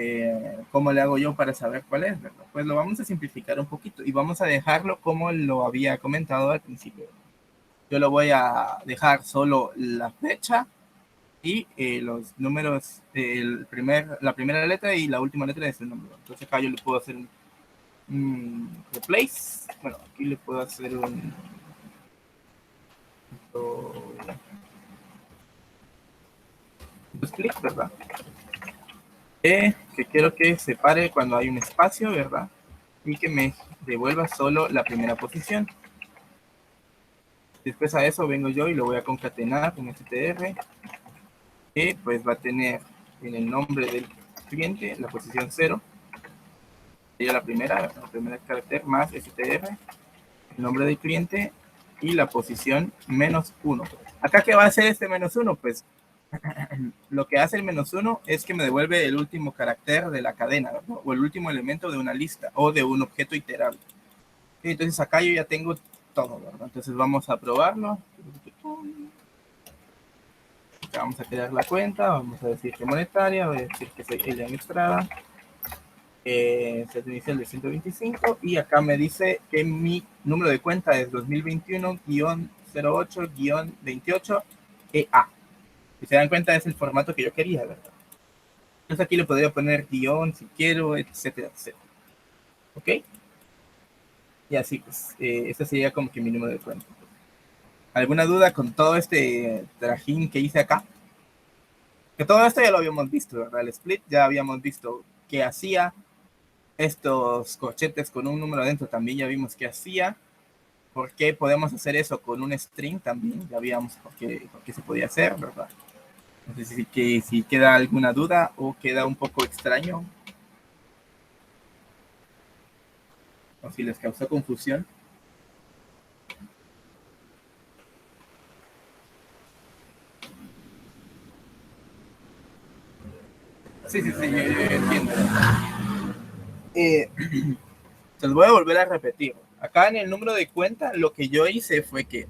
¿cómo le hago yo para saber cuál es, verdad? Pues lo vamos a simplificar un poquito y vamos a dejarlo como lo había comentado al principio. Yo lo voy a dejar solo la fecha y los números, la primera letra y la última letra de ese número. Entonces acá yo le puedo hacer un replace. Bueno, aquí le puedo hacer un split, ¿verdad? Que quiero que separe cuando hay un espacio, ¿verdad? Y que me devuelva solo la primera posición. Después a eso vengo yo y lo voy a concatenar con str, que pues va a tener en el nombre del cliente la posición 0, sería la primera carácter, más str, el nombre del cliente y la posición -1. Acá, ¿qué va a hacer este -1? Pues lo que hace el -1 es que me devuelve el último carácter de la cadena, ¿no? O el último elemento de una lista o de un objeto iterable. Entonces acá yo ya tengo todo, ¿verdad? Entonces vamos a probarlo. Vamos a crear la cuenta, vamos a decir que monetaria, voy a decir que soy Elian Estrada, set inicial de 125, y acá me dice que mi número de cuenta es 2021-08-28-EA. Si se dan cuenta, es el formato que yo quería, ¿verdad? Entonces aquí le podría poner guión si quiero, etcétera, etcétera. ¿Ok? Y así, pues, este sería como que mi número de cuenta. ¿Alguna duda con todo este trajín que hice acá? Que todo esto ya lo habíamos visto, ¿verdad? El split ya habíamos visto qué hacía. Estos corchetes con un número adentro también ya vimos qué hacía. ¿Por qué podemos hacer eso con un string también? Ya habíamos por qué se podía hacer, ¿verdad? No sé si queda alguna duda o queda un poco extraño. O si les causó confusión. Sí, yo entiendo. Se los voy a volver a repetir. Acá en el número de cuenta, lo que yo hice fue que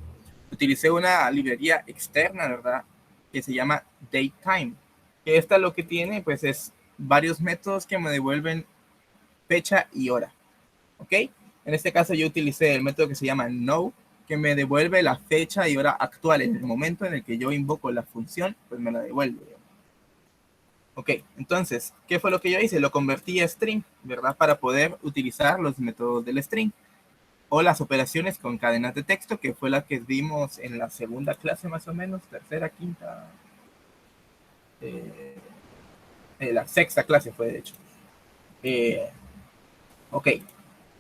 utilicé una librería externa, ¿verdad? Que se llama DateTime. Que esta lo que tiene, pues, es varios métodos que me devuelven fecha y hora. ¿Ok? En este caso yo utilicé el método que se llama Now, que me devuelve la fecha y hora actual. En el momento en el que yo invoco la función, pues me la devuelve. Ok, entonces, ¿qué fue lo que yo hice? Lo convertí a string, ¿verdad? Para poder utilizar los métodos del string o las operaciones con cadenas de texto, que fue la que vimos en la segunda clase más o menos, tercera, quinta, la sexta clase fue de hecho. Ok,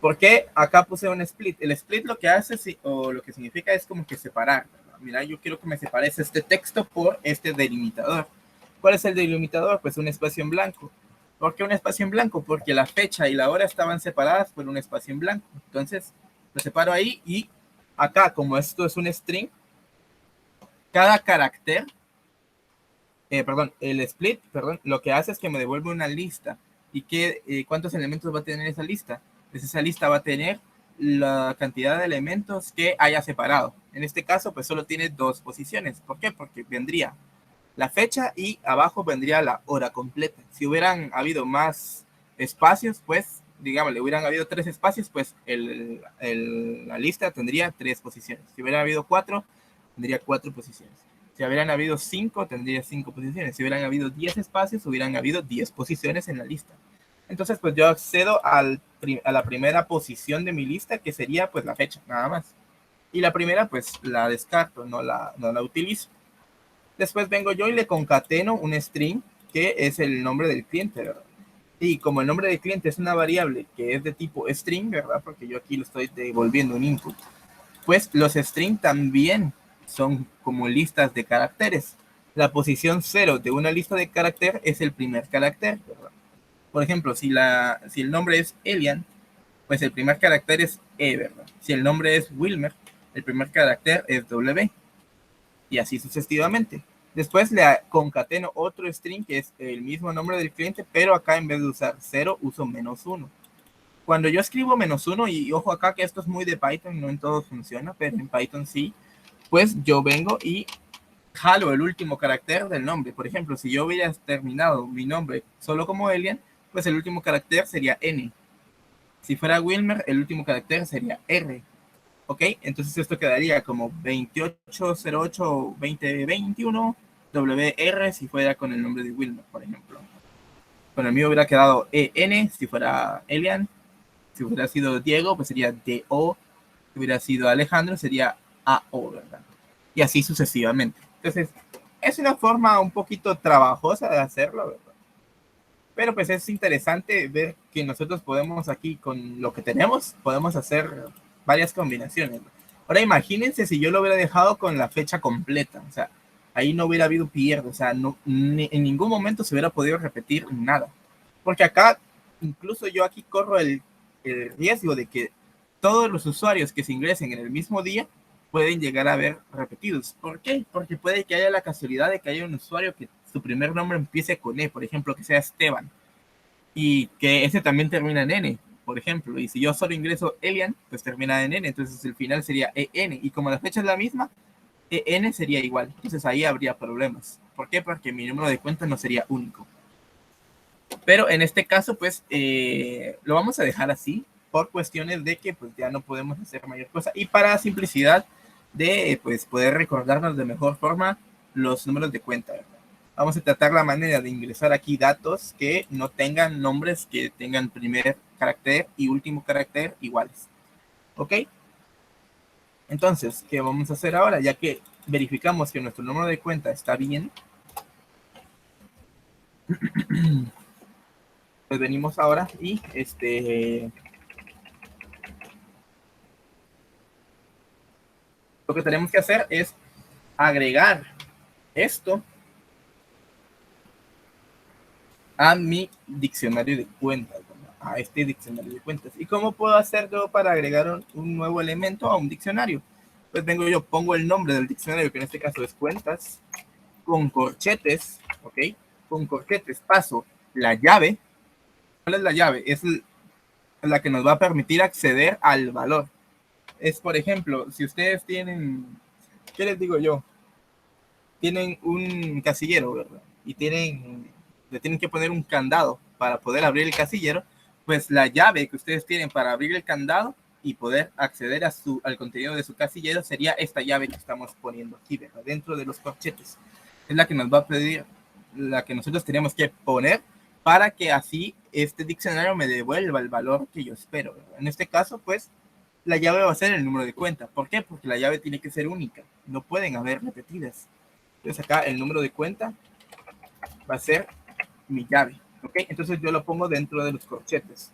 ¿por qué acá puse un split? El split lo que hace, o lo que significa es como que separar, ¿verdad? Mira, yo quiero que me separes este texto por este delimitador. ¿Cuál es el delimitador? Pues un espacio en blanco. ¿Por qué un espacio en blanco? Porque la fecha y la hora estaban separadas por un espacio en blanco. Entonces, lo separo ahí y acá, como esto es un string, cada carácter, el split, lo que hace es que me devuelve una lista. ¿Y cuántos elementos va a tener esa lista? Pues esa lista va a tener la cantidad de elementos que haya separado. En este caso, pues solo tiene dos posiciones. ¿Por qué? Porque vendría la fecha y abajo vendría la hora completa. Si hubieran habido más espacios, pues, digamos, le hubieran habido 3 espacios, pues la lista tendría 3 posiciones. Si hubieran habido 4, tendría 4 posiciones. Si hubieran habido 5, tendría 5 posiciones. Si hubieran habido 10 espacios, hubieran habido 10 posiciones en la lista. Entonces, pues yo accedo a la primera posición de mi lista, que sería pues la fecha, nada más. Y la primera, pues la descarto, no la utilizo. Después vengo yo y le concateno un string que es el nombre del cliente, ¿verdad? Y como el nombre del cliente es una variable que es de tipo string, ¿verdad? Porque yo aquí lo estoy devolviendo un input. Pues los string también son como listas de caracteres. La posición 0 de una lista de carácter es el primer carácter, ¿verdad? Por ejemplo, si el nombre es Elian, pues el primer carácter es E, ¿verdad? Si el nombre es Wilmer, el primer carácter es W. Y así sucesivamente. Después le concateno otro string que es el mismo nombre del cliente, pero acá en vez de usar 0, uso -1. Cuando yo escribo -1, y ojo acá que esto es muy de Python, no en todo funciona, pero en Python sí, pues yo vengo y jalo el último carácter del nombre. Por ejemplo, si yo hubiera terminado mi nombre solo como Elian, pues el último carácter sería N. Si fuera Wilmer, el último carácter sería R. ¿Ok? Entonces esto quedaría como 2808-2021 WR si fuera con el nombre de Wilmer, por ejemplo. Con el mío hubiera quedado EN si fuera Elian. Si hubiera sido Diego, pues sería DO. Si hubiera sido Alejandro, sería AO, ¿verdad? Y así sucesivamente. Entonces, es una forma un poquito trabajosa de hacerlo, ¿verdad? Pero pues es interesante ver que nosotros podemos aquí, con lo que tenemos, podemos hacer varias combinaciones. Ahora imagínense si yo lo hubiera dejado con la fecha completa, o sea, ahí no hubiera habido pierde, o sea, no, en ningún momento se hubiera podido repetir nada. Porque acá, incluso yo aquí corro el riesgo de que todos los usuarios que se ingresen en el mismo día pueden llegar a ver repetidos. ¿Por qué? Porque puede que haya la casualidad de que haya un usuario que su primer nombre empiece con E, por ejemplo, que sea Esteban, y que ese también termina en N, por ejemplo, y si yo solo ingreso Elian, pues termina en N, entonces el final sería EN, y como la fecha es la misma, EN sería igual, entonces ahí habría problemas. ¿Por qué? Porque mi número de cuenta no sería único. Pero en este caso, pues, lo vamos a dejar así por cuestiones de que pues ya no podemos hacer mayor cosa y para simplicidad de pues poder recordarnos de mejor forma los números de cuenta, ¿verdad? Vamos a tratar la manera de ingresar aquí datos que no tengan nombres que tengan primer carácter y último carácter iguales. ¿Ok? Entonces, ¿qué vamos a hacer ahora? Ya que verificamos que nuestro número de cuenta está bien, pues venimos ahora y lo que tenemos que hacer es agregar esto a mi diccionario de cuentas, a este diccionario de cuentas. ¿Y cómo puedo hacer yo para agregar un nuevo elemento a un diccionario? Pues vengo yo, pongo el nombre del diccionario, que en este caso es cuentas, con corchetes, ¿ok? Con corchetes paso la llave. ¿Cuál es la llave? Es la que nos va a permitir acceder al valor. Es, por ejemplo, si ustedes tienen, ¿qué les digo yo? Tienen un casillero, ¿verdad? Y le tienen que poner un candado para poder abrir el casillero, pues la llave que ustedes tienen para abrir el candado y poder acceder al contenido de su casillero sería esta llave que estamos poniendo aquí, ¿verdad? Dentro de los corchetes. Es la que nos va a pedir, la que nosotros tenemos que poner para que así este diccionario me devuelva el valor que yo espero, ¿verdad? En este caso, pues, la llave va a ser el número de cuenta. ¿Por qué? Porque la llave tiene que ser única. No pueden haber repetidas. Entonces acá el número de cuenta va a ser mi llave, ¿ok? Entonces yo lo pongo dentro de los corchetes.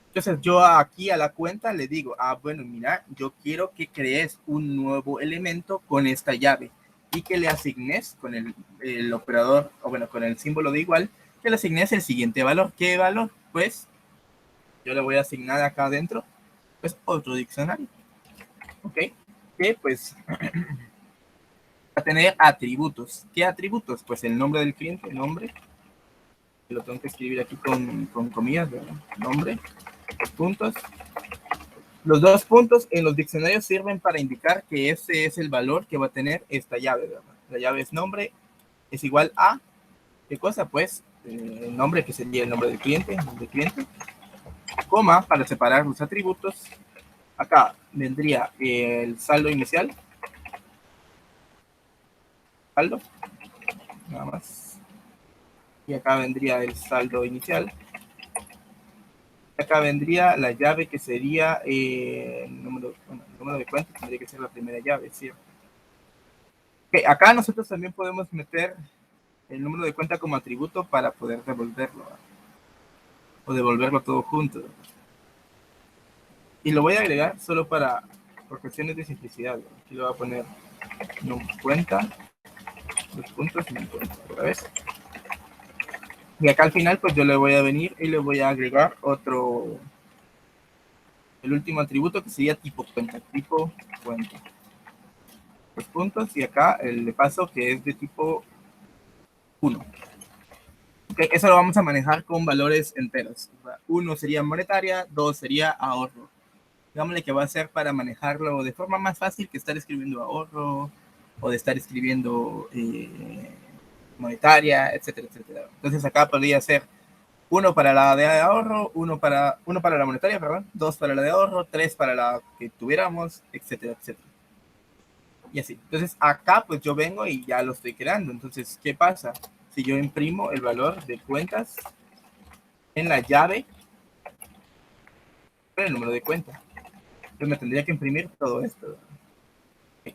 Entonces yo aquí a la cuenta le digo, bueno, mira, yo quiero que crees un nuevo elemento con esta llave y que le asignes con el operador, o bueno, con el símbolo de igual, que le asignes el siguiente valor. ¿Qué valor? Pues yo le voy a asignar acá adentro, pues otro diccionario, ¿ok? Que pues a tener atributos. ¿Qué atributos? Pues el nombre del cliente, el nombre, lo tengo que escribir aquí con comillas, ¿verdad? Nombre, puntos. Los dos puntos en los diccionarios sirven para indicar que ese es el valor que va a tener esta llave, ¿verdad? La llave es nombre, es igual a, ¿qué cosa? Pues el nombre, que sería el nombre del cliente, coma, para separar los atributos. Acá vendría el saldo inicial, saldo, nada más. Y acá vendría el saldo inicial. Acá vendría la llave que sería el número de cuenta, tendría que ser la primera llave, ¿cierto? Okay, acá nosotros también podemos meter el número de cuenta como atributo para poder devolverlo, ¿verdad? O devolverlo todo junto, ¿verdad? Y lo voy a agregar solo por cuestiones de simplicidad, ¿verdad? Aquí lo voy a poner cuenta, los puntos, cuenta, otra vez. Y acá al final pues yo le voy a venir y le voy a agregar el último atributo que sería tipo cuenta, los puntos, y acá el de paso que es de tipo 1. Okay, eso lo vamos a manejar con valores enteros. 1 sería monetaria, 2 sería ahorro. Digámosle que va a ser para manejarlo de forma más fácil que estar escribiendo ahorro o de estar escribiendo monetaria, etcétera, etcétera. Entonces acá podría ser 1 para la de ahorro, 1 para la monetaria, perdón, 2 para la de ahorro, 3 para la que tuviéramos, etcétera, etcétera. Y así. Entonces acá pues yo vengo y ya lo estoy creando. Entonces, ¿qué pasa? Si yo imprimo el valor de cuentas en la llave, el número de cuenta, pues me tendría que imprimir todo esto.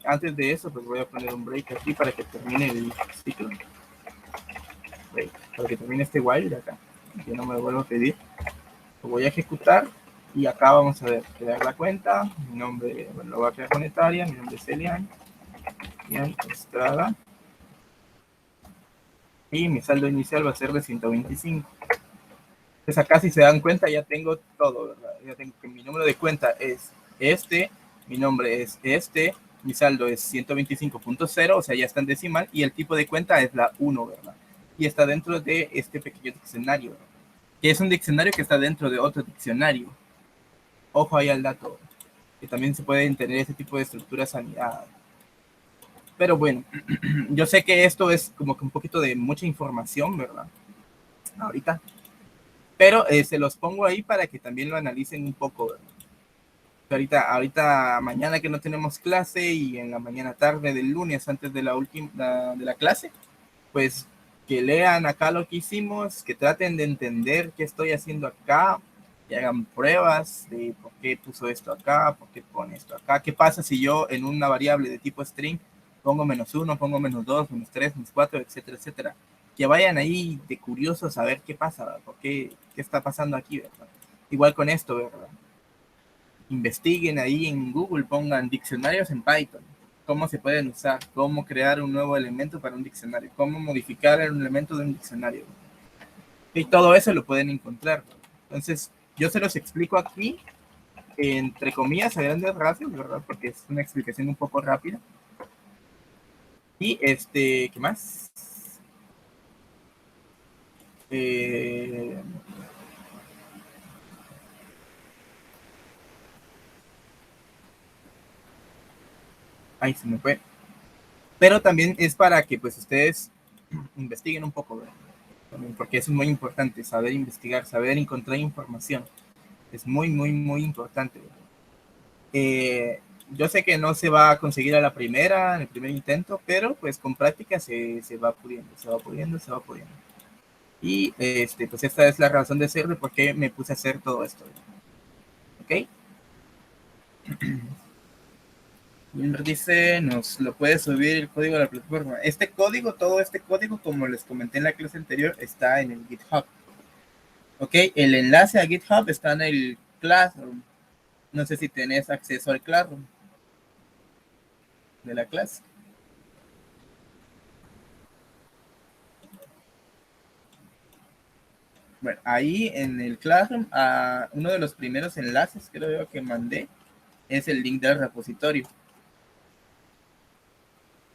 Antes de eso, pues voy a poner un break aquí para que termine el ciclo. Break, para que termine este while de acá. Que no me lo vuelvo a pedir. Lo voy a ejecutar y acá vamos a ver, crear la cuenta. Mi nombre, bueno, lo voy a crear monetaria. Mi nombre es Elian. Elian Estrada. Y mi saldo inicial va a ser de 125. Entonces acá si se dan cuenta ya tengo todo, ¿verdad? Ya tengo que mi número de cuenta es este, mi nombre es este, mi saldo es 125.0, o sea, ya está en decimal, y el tipo de cuenta es la 1, ¿verdad? Y está dentro de este pequeño diccionario, ¿verdad? Que es un diccionario que está dentro de otro diccionario. Ojo ahí al dato, que también se pueden tener ese tipo de estructuras anidadas. Pero bueno, yo sé que esto es como que un poquito de mucha información, ¿verdad? Ahorita. Pero se los pongo ahí para que también lo analicen un poco, ¿verdad? Ahorita, mañana que no tenemos clase y en la mañana tarde del lunes antes de la última de la clase, pues que lean acá lo que hicimos, que traten de entender qué estoy haciendo acá, que hagan pruebas de por qué puso esto acá, por qué pone esto acá, qué pasa si yo en una variable de tipo string pongo -1, pongo -2, -3, -4, etcétera, etcétera. Que vayan ahí de curiosos a ver qué pasa, ¿verdad? Por qué está pasando aquí, ¿verdad? Igual con esto, ¿verdad? Investiguen ahí en Google, pongan diccionarios en Python, cómo se pueden usar, cómo crear un nuevo elemento para un diccionario, cómo modificar el elemento de un diccionario. Y todo eso lo pueden encontrar. Entonces, yo se los explico aquí, entre comillas, a grandes rasgos, ¿verdad? Porque es una explicación un poco rápida. Y ¿qué más? Eh, Ahí se me fue. Pero también es para que pues ustedes investiguen un poco, ¿verdad? Porque es muy importante saber investigar, saber encontrar información. Es muy, muy, muy importante. Eh, yo sé que no se va a conseguir a la primera, en el primer intento, pero pues con práctica se va pudiendo, se va pudiendo, se va pudiendo. Y pues esta es la razón de ser de por qué me puse a hacer todo esto. ¿Ok? Wilmer dice, nos lo puede subir el código a la plataforma. Este código, todo este código, como les comenté en la clase anterior, está en el GitHub. ¿Ok? El enlace a GitHub está en el Classroom. No sé si tenés acceso al Classroom de la clase. Bueno, ahí en el Classroom, uno de los primeros enlaces que creo que mandé es el link del repositorio.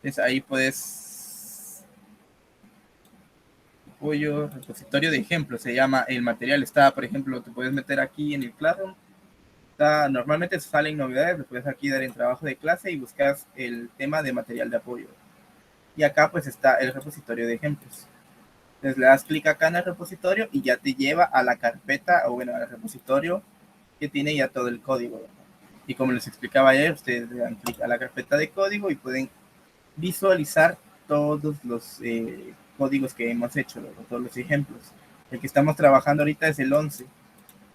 Entonces ahí puedes, repositorio de ejemplos, se llama el material. Está, por ejemplo, te puedes meter aquí en el Classroom. Normalmente salen novedades, le puedes aquí dar en trabajo de clase y buscas el tema de material de apoyo. Y acá pues está el repositorio de ejemplos. Entonces le das clic acá en el repositorio y ya te lleva a la carpeta, o bueno, al repositorio que tiene ya todo el código, ¿verdad? Y como les explicaba ayer, ustedes le dan clic a la carpeta de código y pueden visualizar todos los códigos que hemos hecho, ¿verdad? Todos los ejemplos. El que estamos trabajando ahorita es el 11,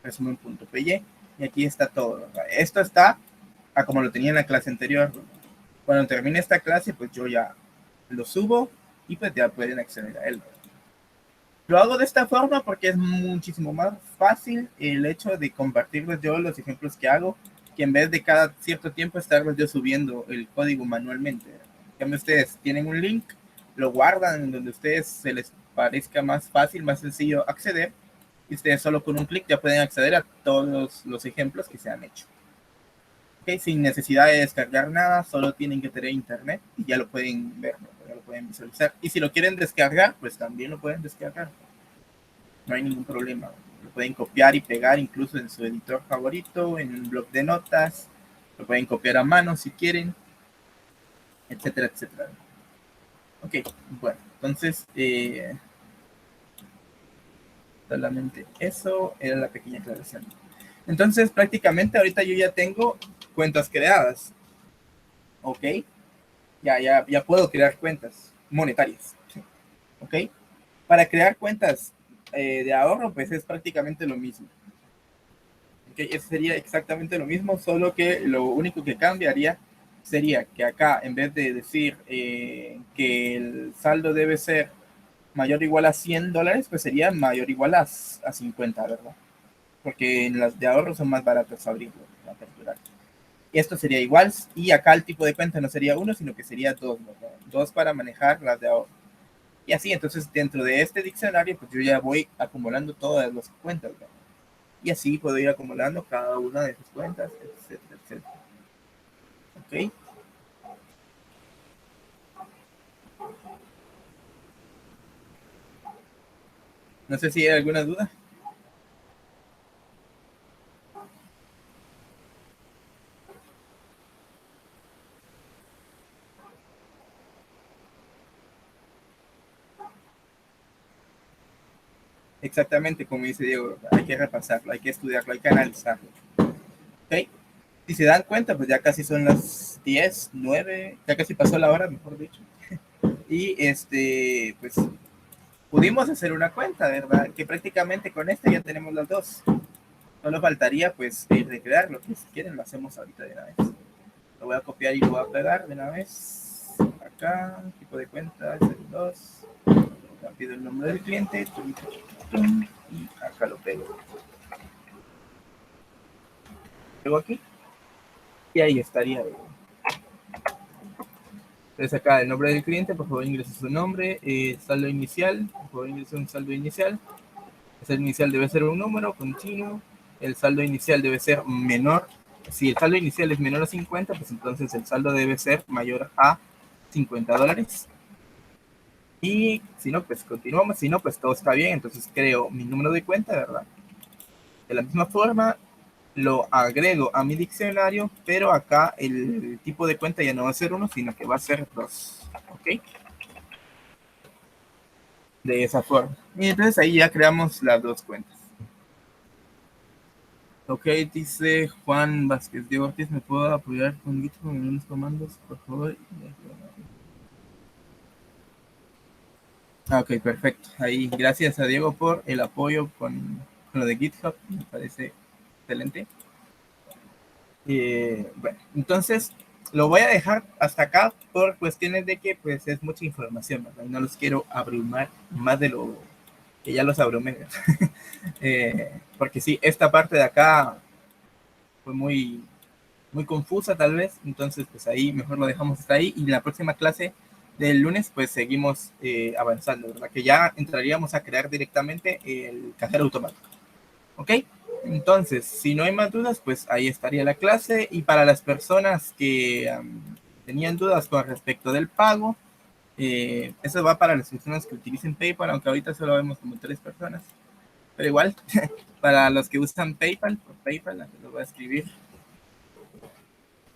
resumen.py, y aquí está todo, ¿verdad? Esto está como lo tenía en la clase anterior, ¿verdad? Cuando termine esta clase, pues yo ya lo subo y pues ya pueden acceder a él, ¿verdad? Lo hago de esta forma porque es muchísimo más fácil el hecho de compartirles yo los ejemplos que hago, que en vez de cada cierto tiempo estarles yo subiendo el código manualmente. En cambio, ustedes tienen un link, lo guardan donde a ustedes se les parezca más fácil, más sencillo acceder, y ustedes solo con un clic ya pueden acceder a todos los ejemplos que se han hecho. Okay, sin necesidad de descargar nada, solo tienen que tener internet y ya lo pueden ver, ¿no? Ya lo pueden visualizar. Y si lo quieren descargar, pues también lo pueden descargar. No hay ningún problema. Lo pueden copiar y pegar incluso en su editor favorito, en un blog de notas. Lo pueden copiar a mano si quieren, etcétera, etcétera. Ok, bueno, entonces solamente eso era la pequeña aclaración. Entonces prácticamente ahorita yo ya tengo cuentas creadas. Ok, ya puedo crear cuentas monetarias. Ok, para crear cuentas de ahorro pues es prácticamente lo mismo. Okay, eso sería exactamente lo mismo, solo que lo único que cambiaría sería que acá, en vez de decir que el saldo debe ser mayor o igual a $100, pues sería mayor o igual a 50, ¿verdad? Porque en las de ahorro son más baratas abrirlo, aperturar. Y esto sería igual, y acá el tipo de cuenta no sería uno, sino que sería dos, ¿verdad? Dos para manejar las de ahorro. Y así, entonces dentro de este diccionario, pues yo ya voy acumulando todas las cuentas, ¿verdad? Y así puedo ir acumulando cada una de sus cuentas, etcétera, etcétera. ¿Ok? No sé si hay alguna duda. exactamente como dice Diego, hay que repasarlo, hay que estudiarlo, hay que analizarlo. ¿Ok? Si se dan cuenta, pues ya casi son las 10, 9, ya casi pasó la hora, mejor dicho. Y pues pudimos hacer una cuenta, ¿verdad? Que prácticamente con esta ya tenemos las dos. Solo faltaría pues recrearlo, que si quieren lo hacemos ahorita de una vez. Lo voy a copiar y lo voy a pegar de una vez. Acá, tipo de cuenta, 2. Pido el nombre del cliente. Y acá lo pego. Pego aquí. Y ahí estaría. Entonces acá el nombre del cliente, por favor ingrese su nombre. Saldo inicial, por favor ingrese un saldo inicial. El saldo inicial debe ser un número continuo. El saldo inicial debe ser menor. Si el saldo inicial es menor a 50, pues entonces el saldo debe ser mayor a $50. Y si no, pues continuamos. Si no, pues todo está bien. Entonces creo mi número de cuenta, ¿verdad? De la misma forma, lo agrego a mi diccionario, pero acá el tipo de cuenta ya no va a ser 1, sino que va a ser 2. ¿Ok? De esa forma. Y entonces ahí ya creamos las dos cuentas. Ok, dice Juan Vázquez. Diego Ortiz, ¿me puedo apoyar con GitHub en unos comandos, por favor? Ok, perfecto. Ahí, gracias a Diego por el apoyo con lo de GitHub. Me parece excelente. Bueno, entonces lo voy a dejar hasta acá por cuestiones de que pues es mucha información, ¿verdad? Y no los quiero abrumar más de lo que ya los abrumé. Porque sí, esta parte de acá fue muy confusa tal vez, entonces pues ahí mejor lo dejamos hasta ahí y en la próxima clase del lunes pues seguimos avanzando, ¿verdad? Que ya entraríamos a crear directamente el cajero automático. ¿Ok? Entonces, si no hay más dudas, pues ahí estaría la clase. Y para las personas que tenían dudas con respecto del pago, eso va para las personas que utilicen PayPal, aunque ahorita solo vemos como 3 personas. Pero igual, para los que usan PayPal, por PayPal, aquí lo voy a escribir.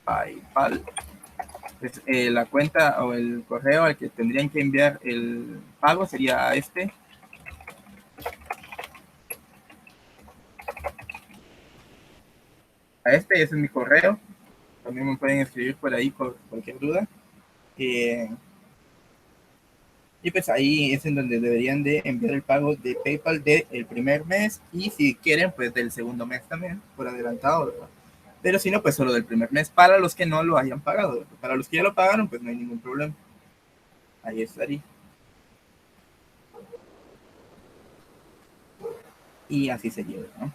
PayPal. Pues, la cuenta o el correo al que tendrían que enviar el pago sería este. Ese es mi correo. También me pueden escribir por ahí por cualquier duda. Y pues ahí es en donde deberían de enviar el pago de PayPal del primer mes y si quieren pues del segundo mes también por adelantado, ¿verdad? Pero si no pues solo del primer mes para los que no lo hayan pagado, ¿verdad? Para los que ya lo pagaron pues no hay ningún problema. Ahí estaría. Y así sería, ¿no?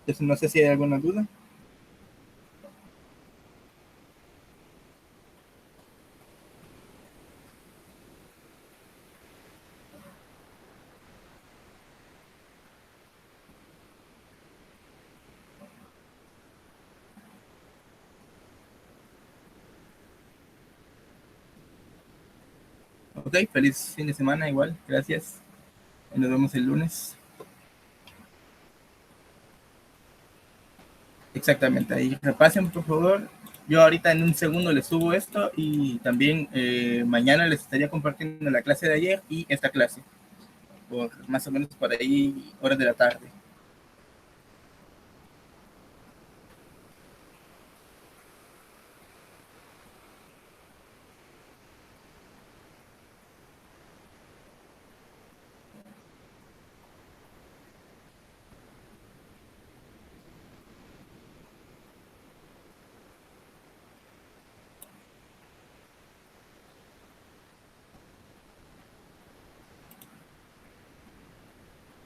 Entonces no sé si hay alguna duda. Ok, feliz fin de semana igual, gracias. Nos vemos el lunes. Exactamente, ahí repasen por favor. Yo ahorita en un segundo les subo esto y también mañana les estaría compartiendo la clase de ayer y esta clase, por más o menos por ahí horas de la tarde.